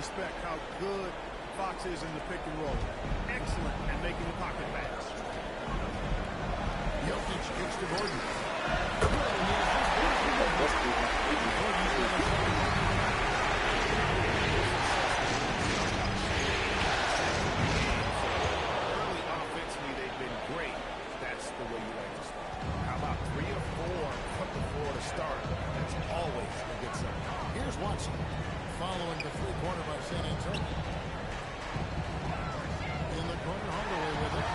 respect how good Fox is in the pick and roll. Excellent at making the pocket pass. Jokic kicks to Gordon. Early offensively, they've been great. That's the way you like to start. How about 3 or 4 from the floor to start? That's always a good sign. Here's Watson, following the three-pointer by San Antonio. In the corner, Hardaway with it.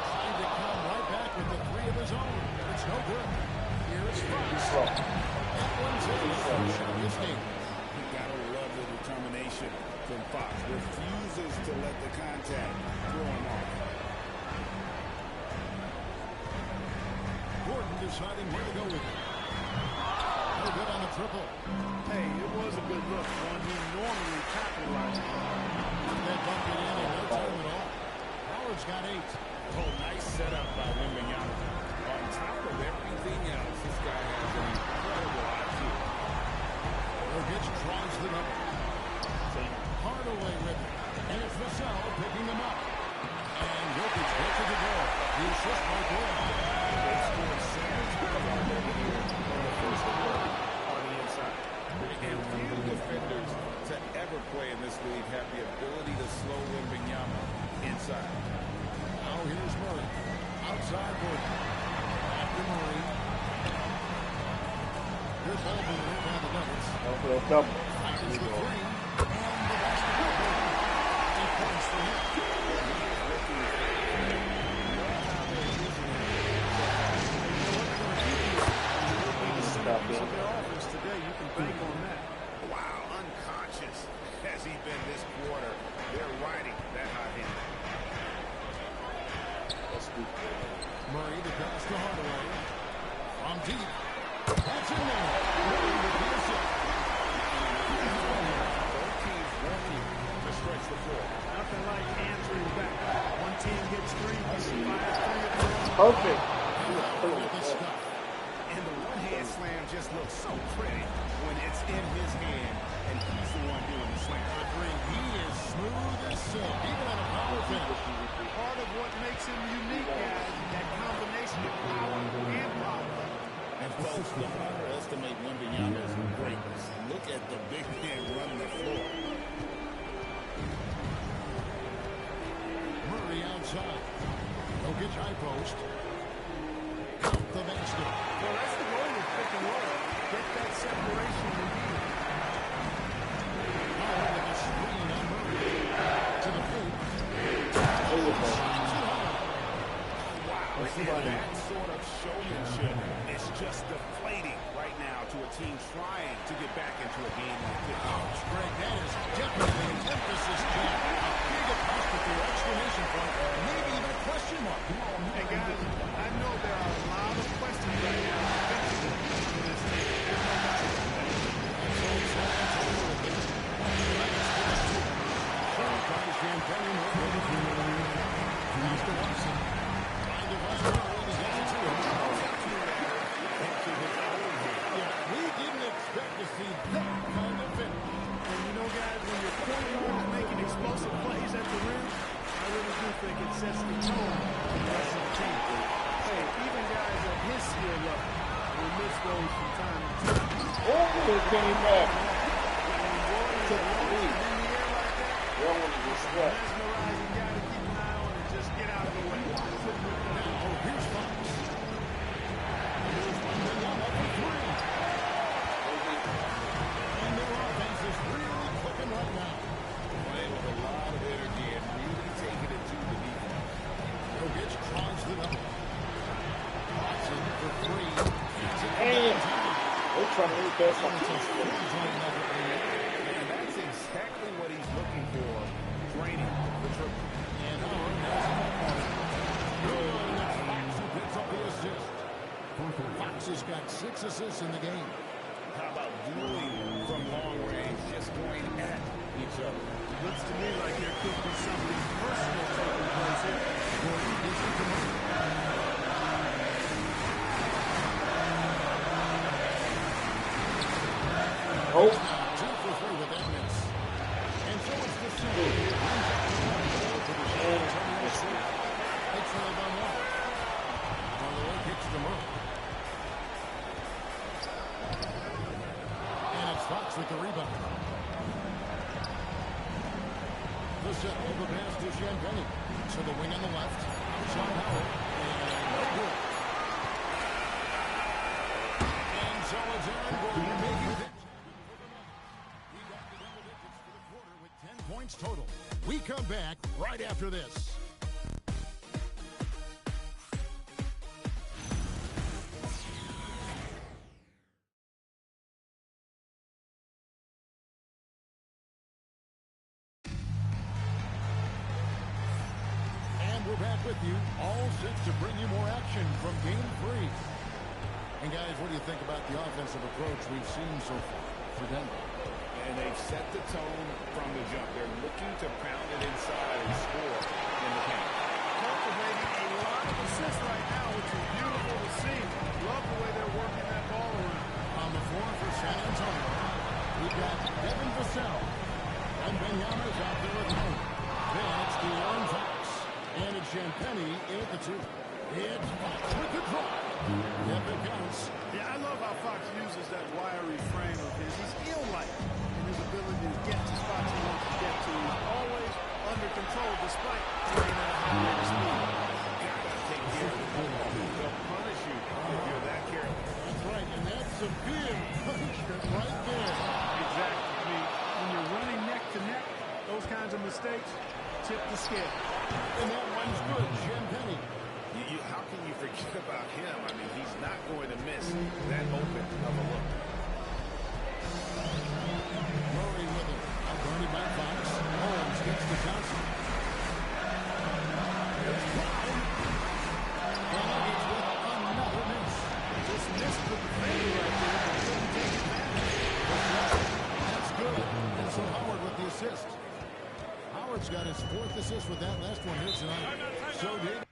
Trying to come right back with the 3 of his own. It's no good. Here is Fox. That one's in. This game. You gotta love the determination from Fox. Refuses to let the contact throw him off. Gordon deciding where to go with it. No good on the triple. Hey, it was a good look. One he normally capitalizes on. That bucket in no time at all. Howard's got 8. Oh, nice setup by Wembanyama. On top of everything else, this guy has an incredible IQ. Jokic tries the double. Hardaway with it. And it's Vassell picking him up. And Jokic gets to the goal. The assist by Gordon. They scored 7 times already here on the first quarter on the inside. And few defenders to ever play in this league have the ability to slow Wembanyama inside. Now here's Murray. Outside Gordon. Back to Murray. Good ball movement by the Nuggets. Double. Fires the 3. And the basketball. 8 points for him. Of their offense today, you can bank on that. Wow, unconscious has he been this quarter. They're riding that hot hand. Murray the pass to Hardaway. From deep. That's in there. Murray with the assist. Both teams working to stretch the floor. Nothing like answering back. One team gets 3, he fires 3 of their own. Perfect. With the stuff. And the one-hand slam just looks so pretty when it's in his hand and he's the one doing the slam. He is smooth as silk, even on a power finish. Part of what makes him unique, guys, that combination of power and power. And folks, don't underestimate Wembanyama's greatness. Look at the big man running the floor. Murray outside. Jokic high post. Count the basket. Well, that's the goal with pick and roll. Get that separation you need. Howard with a screen on Murray. To the hoop. Wow, and that sort of showmanship is just deflating right now to a team trying to get back into a game like this. Ouch, Greg, that is definitely an emphasis jam. A big apostrophe or exclamation point, maybe even a question mark. Hey, guys, I know there are a lot of questions right now for this team. We didn't expect to see that kind of finish. And you know, guys, when you're pointing on and making explosive plays at the rim, I really do think it sets the tone for the rest of the team. Hey, even guys at his skill level will miss those from time to time. Oh, it came back. Took the lead. In the air like that, That one was sweat. mesmerizing guy to keep an eye on and just get out of the way. Now, here's Fox. Here's Wembanyama for 3. And their offense is really clicking right now. Playing with a lot of energy and really taking it to the defense. Jokic tries the double. Watson for 3. And they're trying to move past something. And that's exactly what he's looking for, draining the triple. And Howard has it up. Good. That's Fox who picks up the assist. Fox has got 6 assists in the game. How about dueling from long range, just going at each other? Looks to me like there could be something personal taking place here. Gordon gives it to Murray. Oh, 2 for 3 with that miss. Vassell, the pass to Champagne. To the wing on the left. Outside Howard. And no good. And so it's Aaron Gordon making it. He got the double digits for the quarter with 10 points total. We come back right after this. We're back with you, all set to bring you more action from Game 3. And guys, what do you think about the offensive approach we've seen so far for Denver? And they've set the tone from the jump. They're looking to pound it inside and score in the paint. Cultivating a lot of assists right now, which is beautiful to see. Love the way they're working that ball around. On the floor for San Antonio, we've got Devin Vassell. And Benyama's out there with him. Then it's De'Aaron Fox. And it's Champagne in at the 2. It's Fox with the drive. Yep, it counts. Yeah, I love how Fox uses that wiry frame of his. He's eel-like in his ability to get to spots he wants to get to. He's always under control despite playing at a high rate of speed. You gotta take care of the ball. They'll punish you if you're that careless. That's right, and that's a big punishment right there. Exactly. When you're running neck to neck, those kinds of mistakes tip the scale. And that one's good, Champagne. How can you forget about him? I mean, he's not going to miss that open of a look. Murray with it. Outguarded by Fox. Holmes gets to Johnson. Here's Brown. And Nuggets with another miss. Just missed the defender right there, but couldn't take advantage. That's good. And so Howard with the assist. Howard's got his 4th assist with that last one here tonight. So did.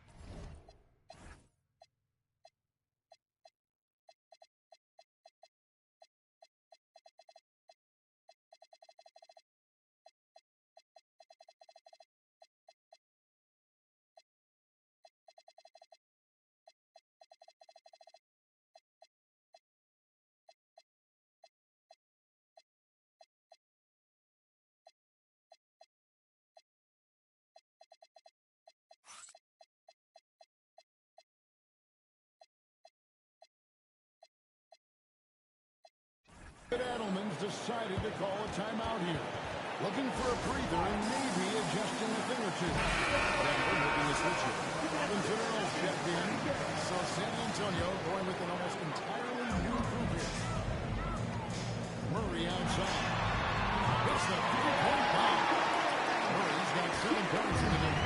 Adelman's decided to call a timeout here. Looking for a breather and maybe adjusting a thing or two. Denver making a switch here. Robinson Earl checked in. So San Antonio going with an almost entirely new group here. Murray outside. It's the 3-point bomb. Murray's got 7 points in the game.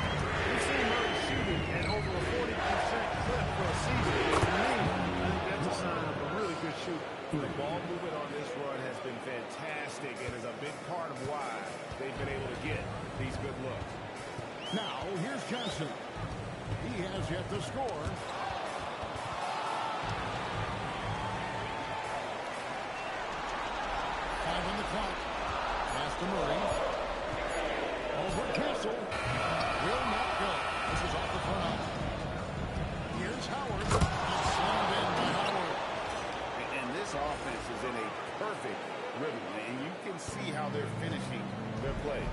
We've seen Murray shooting at over a 40% clip for a season. To me, I think that's a sign of a really good shooter. The ball movement on this run has been fantastic and is a big part of why they've been able to get these good looks. Now, here's Johnson. He has yet to score. 5 on the clock. Pass to Murray. Over Castle. Will not go. This is off the front. Here's Howard. It's slammed in by Howard. And this offense is in a perfect rhythm, and you can see how they're finishing their play.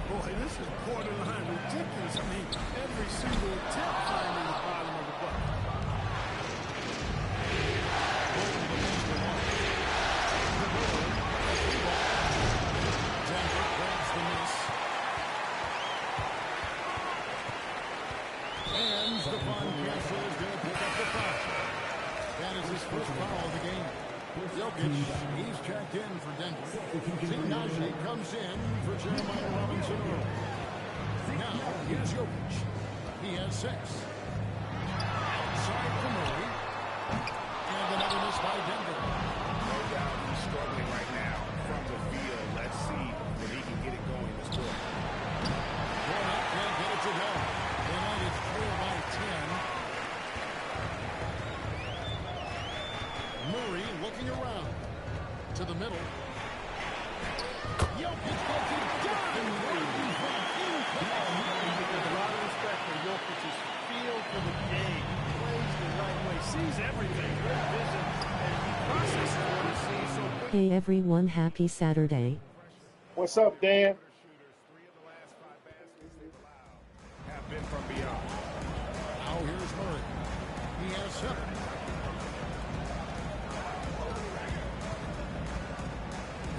Boy, this is borderline ridiculous. I mean, every single attempt finding the bottom of the bucket. Denver grabs the miss. And Stephon Castle is going to pick up the foul. That is his first foul of the game. Jokic, he's checked in for Denver. Najee comes in for Jeremiah Robinson Earl. Now, here's Jokic. He has 6. Outside for Murray. And another miss by Denver. No doubt he's struggling right now from the field. Let's see if he can get it going this quarter. Gordon can't get it to go. Tonight it's 4 by 10. Murray looking around to the middle. Jokic gets it done. Right in front. There's a lot of respect for Jokic's feel for the game. He plays the right way, sees everything, good vision, and he processes what he sees so quickly. Hey everyone, happy Saturday. What's up, Dan? been from beyond. Now here's Murray. He has 7.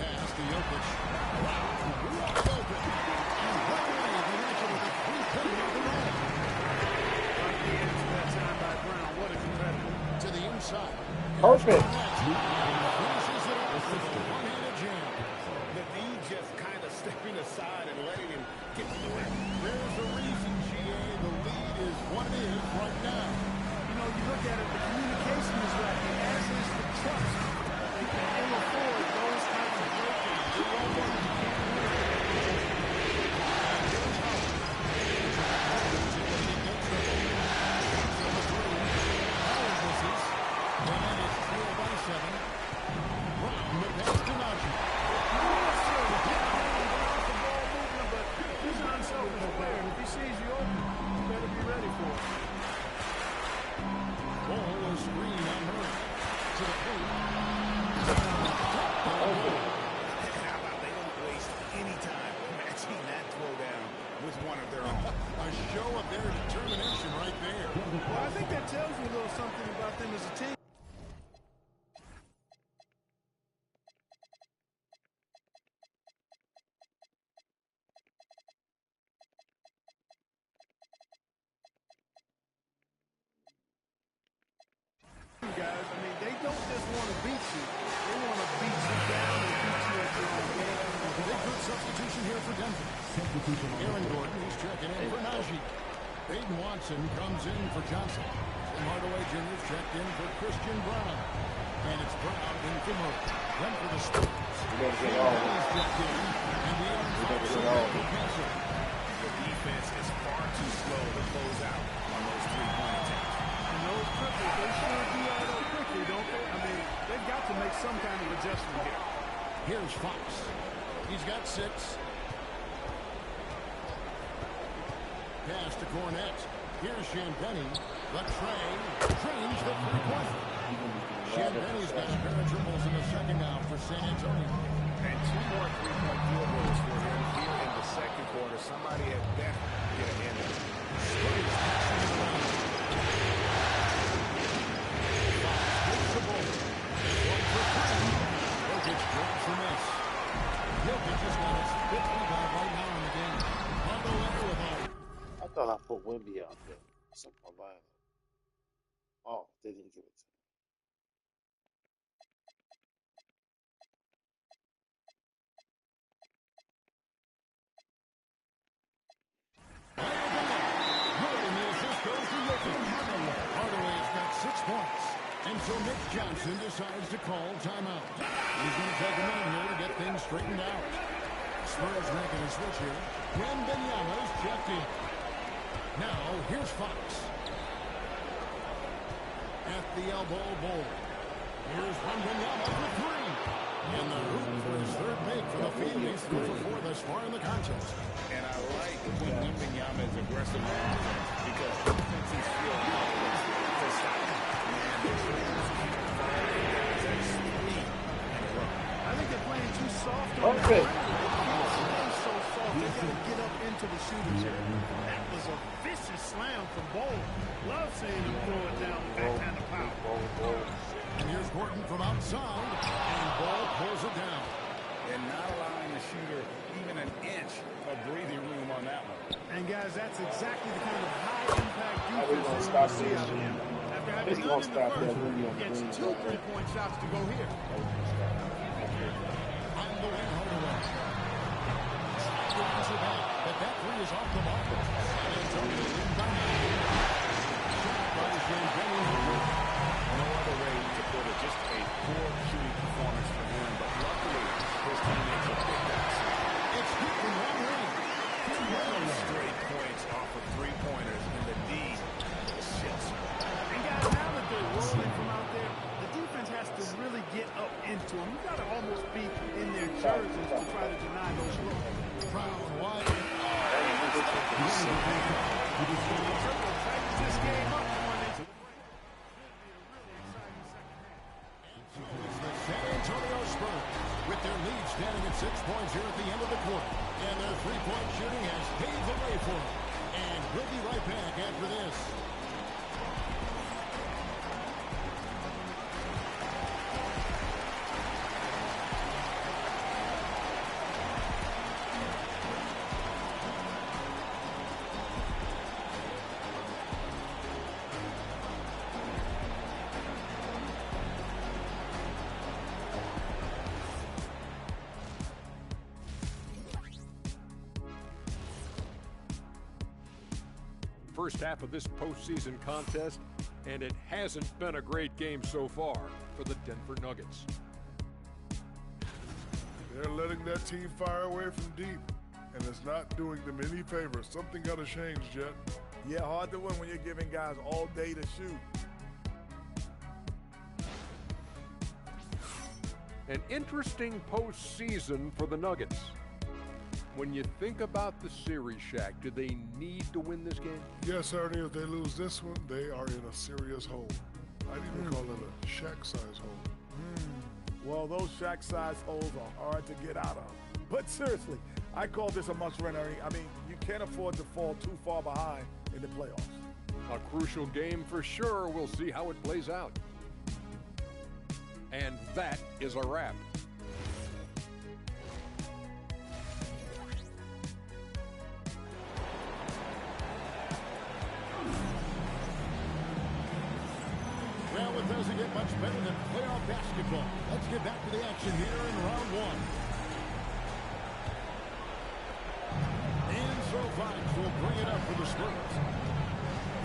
Pass to Jokic. Wow. Wide open. And right away, the Magic with a 3-pointer of their own. Like the answer that time by Brown. What a competitor. To the inside. Perfect. Finishes it off with a one-handed jam. The D just kind of stepping aside and letting him get to the rim. There's a reason, GA. The lead is what it is right now. You know, you look at it, the communication is lacking, as is the trust. They can ill afford those kinds of breakdowns. They won't want to guys. I mean, they don't just want to beat you. They want to beat you down and beat you at your own game. Big good substitution here for Denver. Aaron Gordon, he's checking in for Najee. Aiden Watson comes in for Johnson. Tim Hardaway Jr. checked in for Christian Brown. And it's Brown in for Murray. Then for the Spurs. He's checked in. And the Aaron Johnson. The defense is far too slow to close out on those three-point attempts. And those triples, they sure do add up quickly, don't they? I mean, they've got to make some kind of adjustment here. Here's Fox. He's got 6. Pass to Cornette. Here's Champagny. The tray. Change the three-pointer. Champagny's got a pair of triples in the second half for San Antonio. And 2 more three-point field goals for him here in the second quarter. Somebody had better get in there. Spurs passing it around. Gets the ball. 1 for 3. Jokic drops the miss. Jokic has got his 5th rebound right now in the game. On the way with all. I thought I put Wemby out there. Something like that. Oh, they didn't give it to me. Hardaway's got 6 points. And so Nick Johnson decides to call timeout. He's going to take a minute here to get things straightened out. Spurs making a switch here. Wembanyama's checked in. Now, here's Fox. At the elbow bowl. Here's Wembanyama for 3. In the hoop for his 3rd make for the field. He's 3 for 4 thus far in the contest. And I like when Wembanyama is aggressive because defenses feel powerless to stop him. I think they're playing too soft on Perfect. They're so soft, they got to get up into the shooting area. That was a vicious slam from Bowl. Love seeing him throw it down with that kind of power. And here's Gordon from outside, and Ball pulls it down. And not allowing the shooter even an inch of breathing room on that one. And guys, that's exactly the kind of high-impact How we gonna defense stop we see this? out of him. After having It's none gonna in the stop that first, Rudy on the gets green 2 side. three-point shots to go here. On the way, Hardaway. Drives it back, but that 3 is off the mark. San Antonio in by 9. Shot by Champagny. No other way to put it, just a poor shooting performance for him. But luckily, his teammates have picked up. It's good from one ring. 2 straight points off of three-pointers, and the D shits. And guys, now that they're rolling from out there, the defense has to really get up into them. You got to almost be in their jerseys to try to deny those looks. Brown wide. This game up on it. It's the San Antonio Spurs with their lead standing at 6 points here at the end of the quarter. And their 3-point shooting has paved the way for them. And we'll be for this. First half of this postseason contest, and it hasn't been a great game so far for the Denver Nuggets. They're letting that team fire away from deep, and it's not doing them any favors. Something got to change, Jet. Yeah, hard to win when you're giving guys all day to shoot. An interesting postseason for the Nuggets. When you think about the series, Shaq, do they need to win this game? Yes, Ernie, if they lose this one, they are in a serious hole. I'd even call it a Shaq-size hole. Well, those Shaq-sized holes are hard to get out of. But seriously, I call this a must-win, Ernie. I mean, you can't afford to fall too far behind in the playoffs. A crucial game for sure. We'll see how it plays out. And that is a wrap. Well, it doesn't get much better than playoff basketball. Let's get back to the action here in round one. And so Fox will bring it up for the Spurs.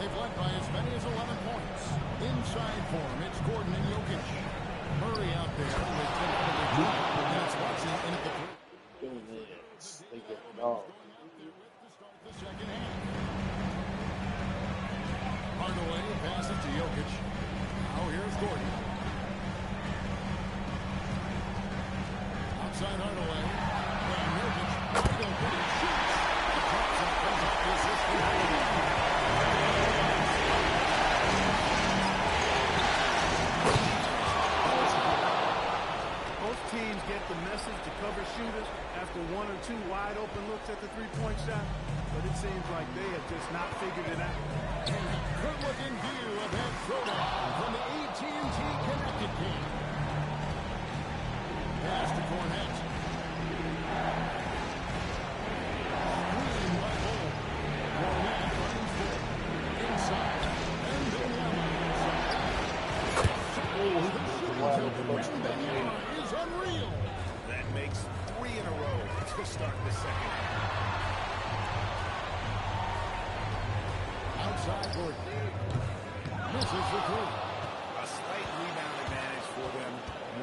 They've led by as many as 11 points. Inside for him, it's Gordon and Jokic. Murray out there with 10 out of the drop. That's Watson in at the three. They get dog. The second half. Hardaway passes to Jokic. Now here's Gordon. Outside Hardaway. And Jokic. Wide open. He shoots. Thompson comes up to assist for Hardaway. Both teams get the message to cover shooters after one or two wide open looks at the three-point shot, but it seems like they have just not figured it out. Good looking view of that throwdown from the AT&T Connected game. Pass to Cornette. Screen by Cole. Cornette finds Cole. Inside. And Benyama inside. Benyama is unreal. That makes 3 in a row to start the second half. Outside Gordon. Misses the three. A slight rebound advantage for them.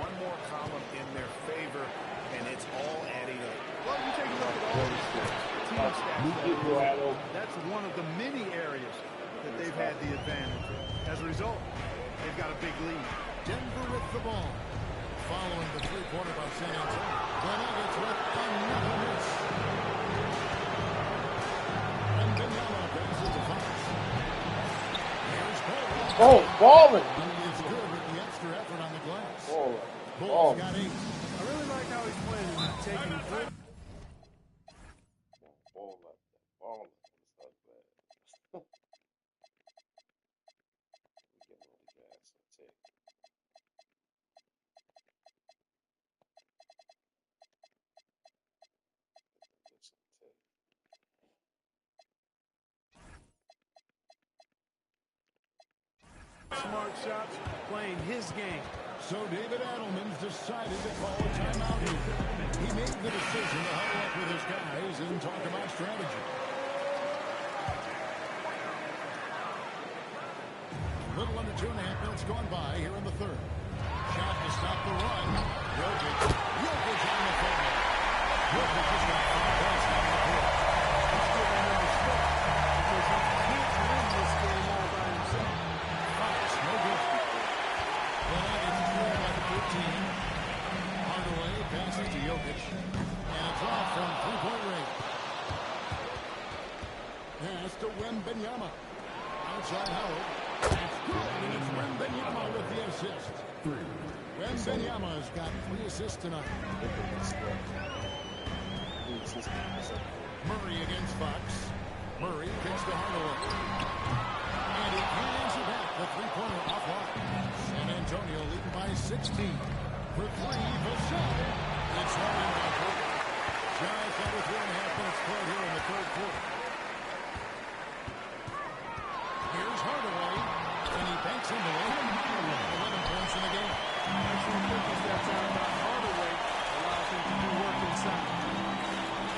One more column in their favor, and it's all adding up. Well, you take a look at all these team stats. That's one of the many areas that they've had the advantage. As a result, they've got a big lead. Denver with the ball. Following the three-pointer by San Antonio. The Nuggets with another miss. And Benyama passes to Fox. Here's Cole. Oh, balling! He is good with the extra effort on the glass. Balling. Cole's got 8. I really like how he's playing. He's not taking the foot. Ball like that. Ball like that. It's not bad. We get on the gas and take. Get some take. Smart shots, playing his game. So David Adelman's decided to call a timeout here. He made the decision to huddle up with his guys and talk about strategy. Little under 2.5 minutes gone by here in the third. Shot to stop the run. Jokic. Jokic on the foul. Jokic has got 5 points on the court. He's giving him respect because he can't win this game all by himself. Fox, no good. The Nuggets trail by 13. Hardaway passes to Jokic. And it's off from three-point range. Pass to Wembanyama. Outside Howard. That's good, and it's Wembanyama with the assist. Wembanyama's got 3 assists tonight. Murray against Fox. Murray kicks to Hardaway. corner offline. San Antonio leading by 16. For three, Vassell. It's running by Gordon. Just under 3.5 minutes played here in the third quarter. Here's Hardaway, and he banks into it. 11 points in the game. Excellent quickness that time by Hardaway. Allows him to do work inside.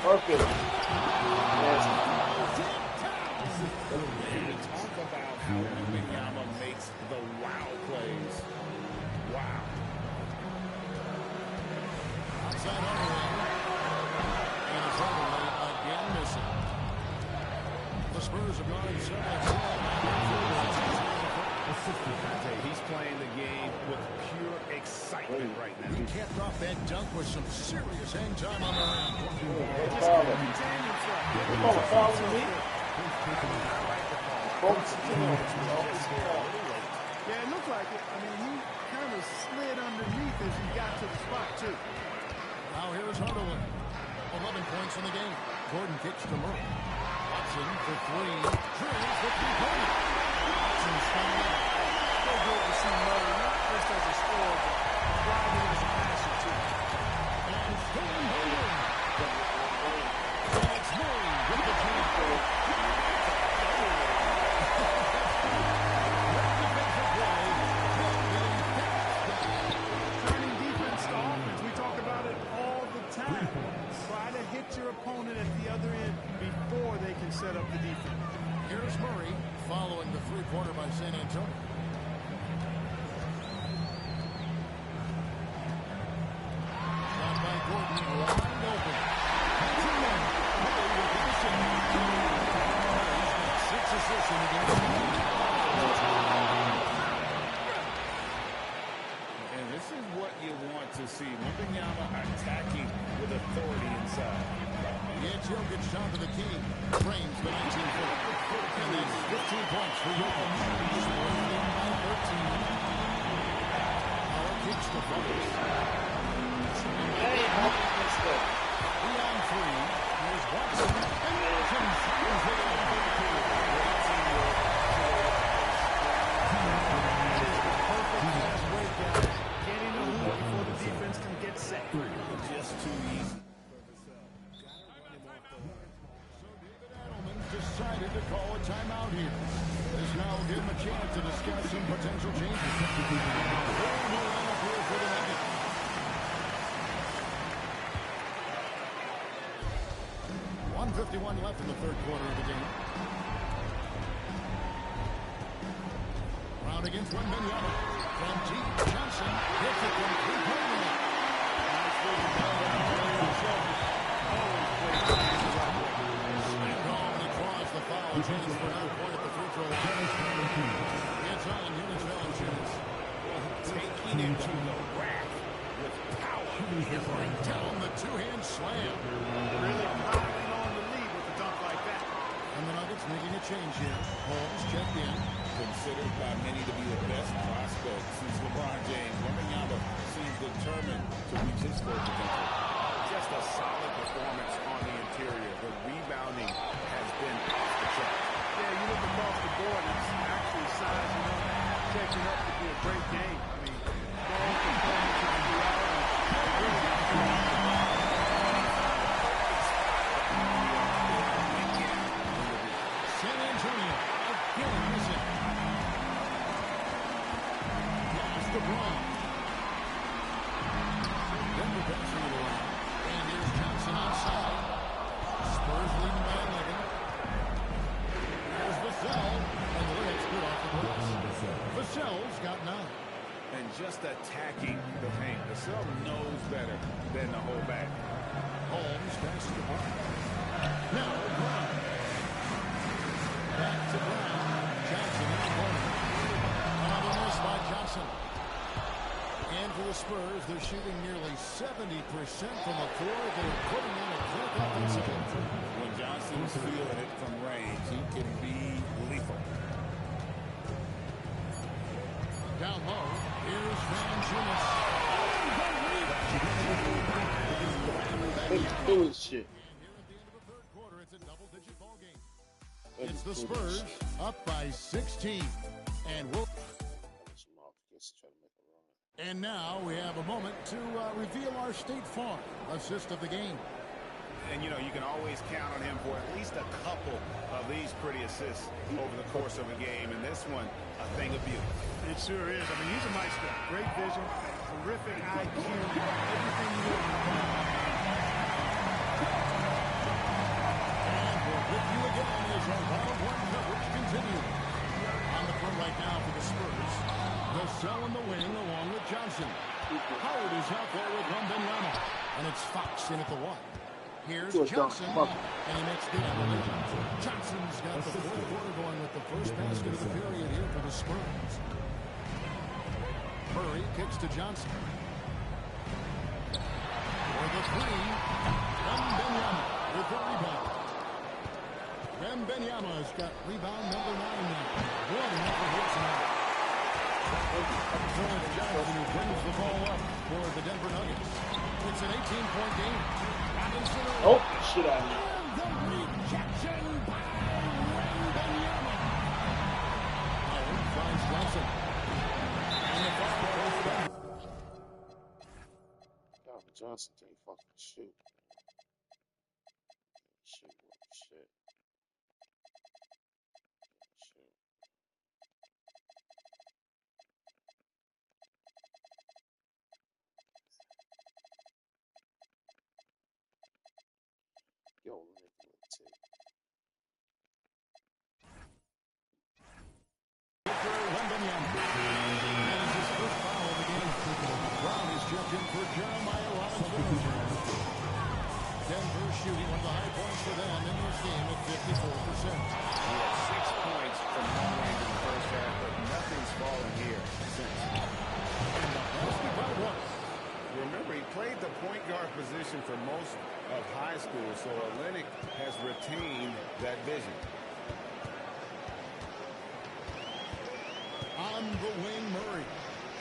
Perfect. Yes. Talk about how Wembanyama makes the wow plays. Wow. Outside Hardaway. And it's Hardaway again missing. The Spurs have gone 7-4. He's playing the game with pure excitement right now. He capped off that dunk with some serious hang time on the rim. Foul. Yeah, it looked like it. I mean, he kind of slid underneath as he got to the spot, too. Now here's Hardaway. 11 points in the game. Gordon kicks to Murray. Watson for three. Drills the three-pointer. Watson's fouled out. So good to see Murray, not just as a scorer, but driving as a passer, too. And stolen by Murray. And it's Murray with the Turning defense to offense. We talk about it all the time. Try to hit your opponent at the other end before they can set up the defense. Here's Murray following the three-pointer by San Antonio. Shot by Gordon, wide open. That's in there. Murray with the assist. He's got 6 assists in the game. And this is what you want to see. Wembanyama attacking with authority inside. It's Jokic down to the key. Frames the 19-foot. And that's 15 points for Jokic. Spurs lead by 13. Howard kicks the Buckets. Beyond three. Here's Watson. And Watson fires it in for the two. Perfect break, guys. Getting a hoop before the defense can get set. Just too easy. Decided to call a timeout here. This now will give him a chance to discuss some potential changes. Brand new lineup here for the Nuggets. 1:51 left in the third quarter of the game. Round against Wembanyama. From deep, Johnson hits it from three-point line. Foul chance for another point at the free throw line. It's on Eunice Valanciunas. Taking it to the rack with power. And right down the two-hand slam. Really piling on the lead with a dunk like that. And the Nuggets making a change here. Holmes checked in. Considered by many to be the best prospect since LeBron James. Wembanyama seems determined to reach his full potential. Just a solid performance on the interior. The rebounding has been off the chart. Yeah, you look across the board, it's actually sizing up, catching up to be a great game. I mean, strong performance in the San Antonio again missing. Lost the ball. Denver passing it around. And here's Johnson outside. Spurs leading by 11. There's Vassell. And the layup's good off the glass. Vassell's got 9. And just attacking the paint. The sub knows better than the hold back. Holmes passes the ball. Now Brown. Back to Brown. Johnson in the corner. Another miss by Johnson. And for the Spurs, they're shooting nearly 70% from the floor. They're putting in a quick offensive effort. When Johnson's feeling it from range, he can be lethal. Down low, here's Valanciunas. Doing shit. And here at the end of the third quarter, it's a double-digit ball game. It's the Spurs up by 16. And we'll... And now we have a moment to reveal our State Farm assist of the game. And, you know, you can always count on him for at least a couple of these pretty assists over the course of a game. And this one, a thing of beauty. It sure is. I mean, he's a maestro. Great vision, terrific IQ, everything you want. And we're with you again as our one-on-one coverage continues. On the front right now for the Spurs. Vassell in the wing along with Johnson. Howard is out there with Wembanyama. And it's Fox in at the one. Here's Johnson, and he makes the end. Johnson's got the fourth quarter going with the first basket of the period here for the Spurs. Murray kicks to Johnson. For the three, Wembanyama with the rebound. Wembanyama's got rebound number 9 now. One after hits now. So it's Johnson who brings the ball up for the Denver Nuggets. It's an 18-point game. Oh, shit out of here. The rejection by Wembanyama. Howard finds Johnson. And the foul goes down. Calvin Johnson can't fucking shoot. Shoot, shit. Shoot. Yo, let me take. Wembanyama. That is his first foul of the game. Brown is checked in for Jeremiah Robinson. Denver shooting one of the high points for them in this game at 54%. He had 6 points from long range in the first half, but nothing's fallen here since. And the basket by Russ. Remember, he played the point guard position for most of high school, so Olynyk has retained that vision. On the wing, Murray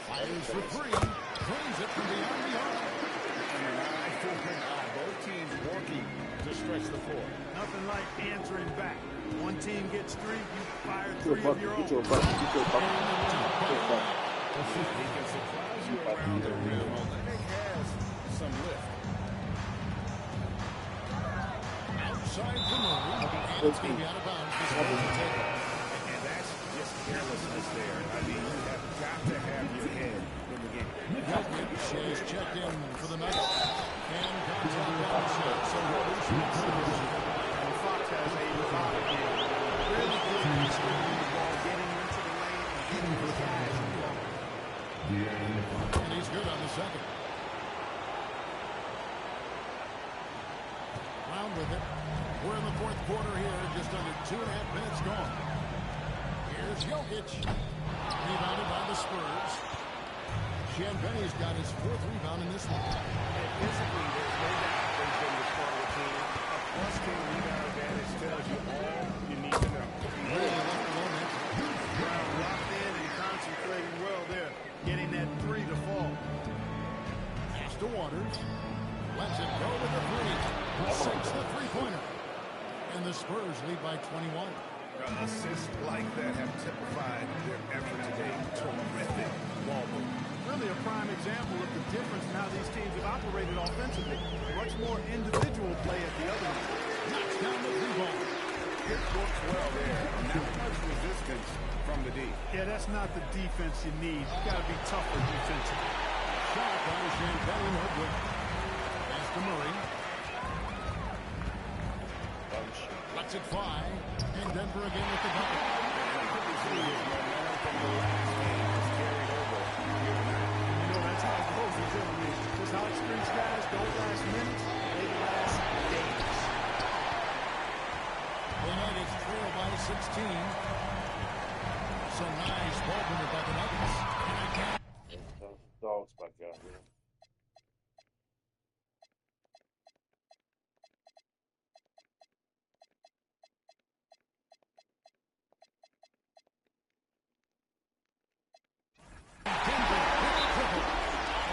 fires for three, drains it from beyond the arc. And an eye for an eye. Both teams working to stretch the floor. Nothing like answering back. One team gets 3, you fire Get to a 3 of bucket, your get to a own. bucket, get to a bucket. Get to a bucket. He can surprise you around the rim. Olynyk has some lift. Outside for Murray, and it's going to be out of bounds. And that's just carelessness there. I mean, you have got to have your head in the game. Jokic is checked in for the Nuggets. And comes up with a shot. So Rudy shoots. And Fox has a lot of gear. Really good at distributing the ball, getting into the lane, and hitting his guys. And he's good on the second. Round with it. We're in the fourth quarter here. Just under 2.5 minutes gone. Here's Jokic. Rebounded by the Spurs. Cianfetti's got his 4th rebound in this one. And physically, there's no doubt they've been this part of the team. A plus-team rebound advantage tells you all you need to know. Really left alone there. Brown locked in and concentrating well there, getting that 3 to fall. Pass to Waters. Lets it go with the 3. 6 the three-pointer. And the Spurs lead by 21. Assists like that have typified their effort today. Terrific ball movement. Really a prime example of the difference in how these teams have operated offensively. Much more individual play at the other end. Knocks down the 3-ball. It works well there. Not much resistance from the D. Yeah, that's not the defense you need. You got to be tougher defensively. Shot by Cianfetti, no good. Pass to Murray. Lets it fly. And Denver again with the bucket. That's how it goes. Just how experienced guys don't last minutes, they last days. The Nuggets trail by 16. Some nice ball movement by the Nuggets. Dogs back out here.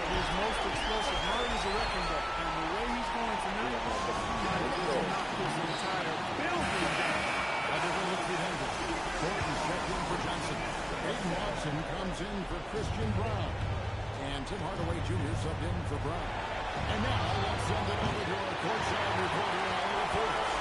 His most explosive. Murray is a wrecking ball. And the way he's going tonight, he might as well knock this entire building down. Gordon checked in for Johnson. Aiden Watson comes in for Christian Brown. And And Tim Hardaway Jr. subbed in for Brown. And now let's send it over to our courtside reporter, Alan Forrest.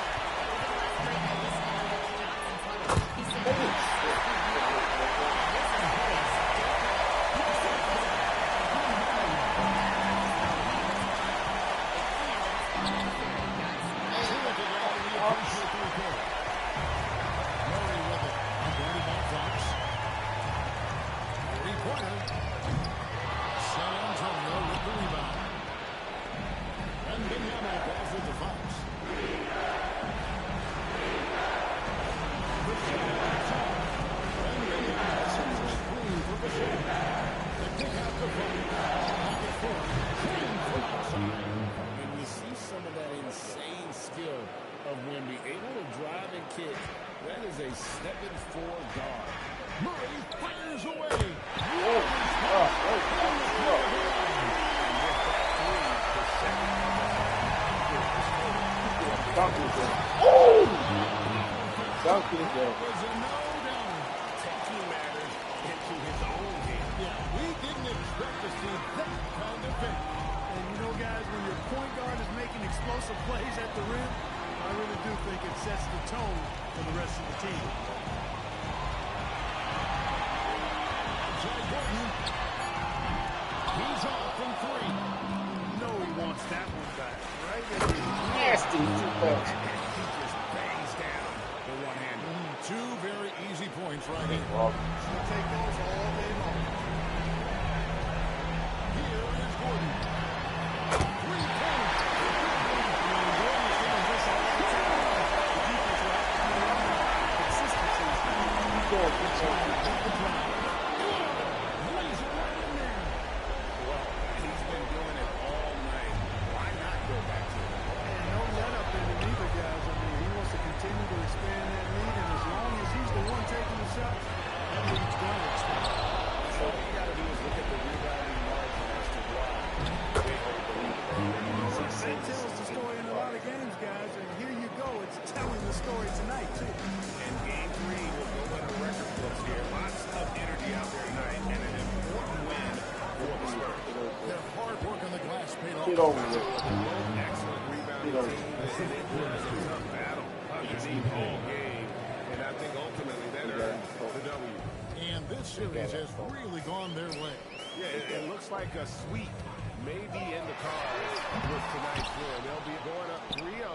Series has really gone their way. Yeah, it looks like a sweep may be in the cards with tonight's win. They'll be going up 3-0,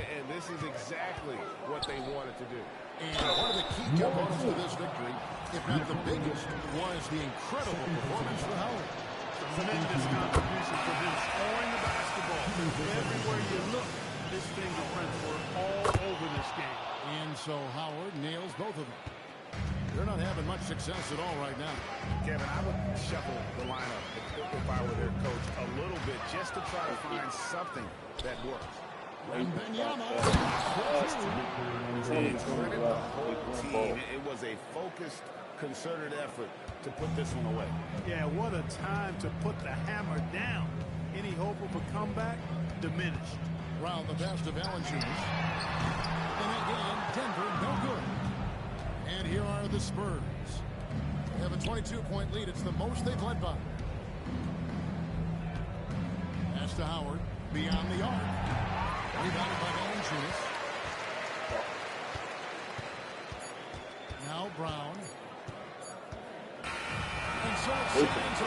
and this is exactly what they wanted to do. And one of the key components to this victory, if not the biggest, was the incredible performance for Howard. Tremendous contribution for him scoring the basketball. Everywhere you look, his fingerprints were all over this game. And so Howard nails both of them. They're not having much success at all right now. Kevin, I would shuffle the lineup if I were their coach a little bit just to try to find something that works. And Benyama. Credit the whole team. It was a focused, concerted effort to put this one away. Yeah, what a time to put the hammer down. Any hope of a comeback? Diminished. Round the pass to Valanciunas. And again, Denver, no good. And here are the Spurs. They have a 22-point lead. It's the most they've led by. Pass to Howard. Beyond the arc. Rebounded by Valanciunas. Now Brown. And so it's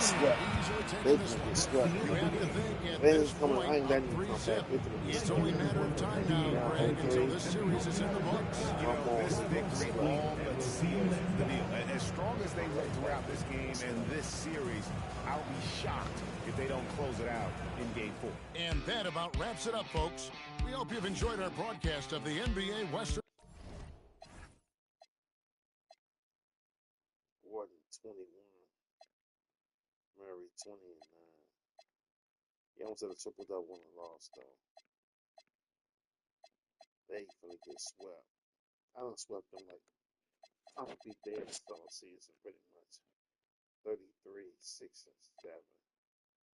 San Antonio. Easily taking this one. You have to think at this point, up 3-7. It's only a matter of time now, Greg, until this series is in the books. You know, this victory all but seals the deal. As strong as they were throughout this game and this series, I'll be shocked if they don't close it out in Game 4. And that about wraps it up, folks. We hope you've enjoyed our broadcast of the NBA Western. 21. Murray 20 and 9. He almost had a triple-double when I lost, though. They finna get swept. I done swept them like I'm gonna beat their start season pretty much. 33, 6 and 7.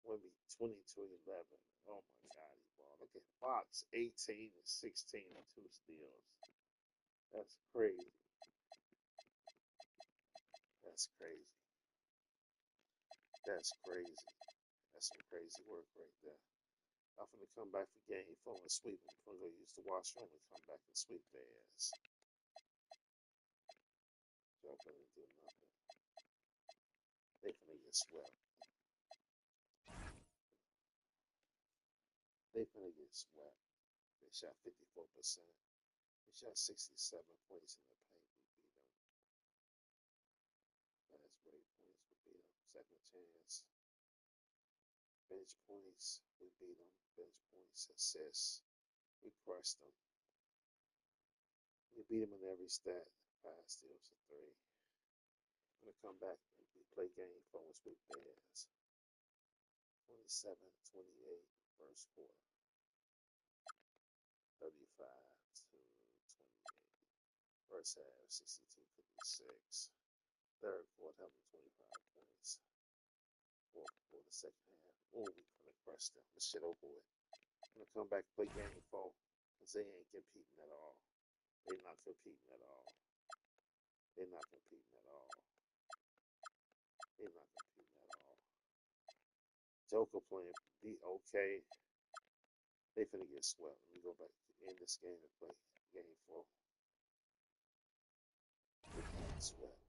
Wemby 22 and 11. Oh my God, he ball. Look at Fox 18 and 16 and 2 steals. That's crazy. That's crazy. That's crazy. That's some crazy work right there. I'm gonna come back for game 4 and sweep them. I'm gonna use the washroom and come back and sweep their ass. Y'all gonna do nothing. They finna get swept. They finna get swept. They shot 54%. They shot 67 points in the paint. We beat them. Fast break points. We beat them. Second chance. Bench points. We beat them. Bench points. Assists. We crushed them. We beat them in every stat. 5 steals to 3. I'm gonna come back and we play game 4 and sweep their ass. 27-28 first quarter. 35 to 28. First half 62-56. Third quarter having 25 points. Fourth quarter, second half. Oh, we gonna crush them. This shit over with. I'm gonna come back and play game 4 because they ain't competing at all. They're not competing at all. They're not competing at all. They're not competing at all. Joker playing be okay. They finna get swept. Let me go back to end this game and play game 4. They get swept.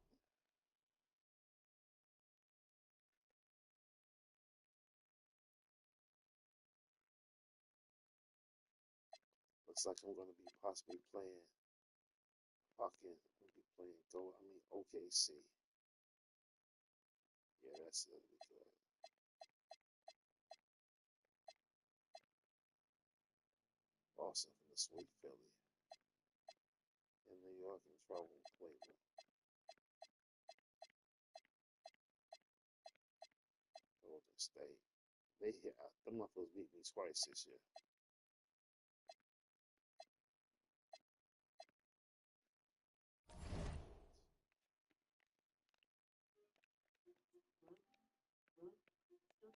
Looks like I'm gonna be possibly playing OKC. Yeah, that's gonna be good. Boston from the sweet Philly. And New York in trouble. Cleveland. Golden State. Them motherfuckers beat me twice this year.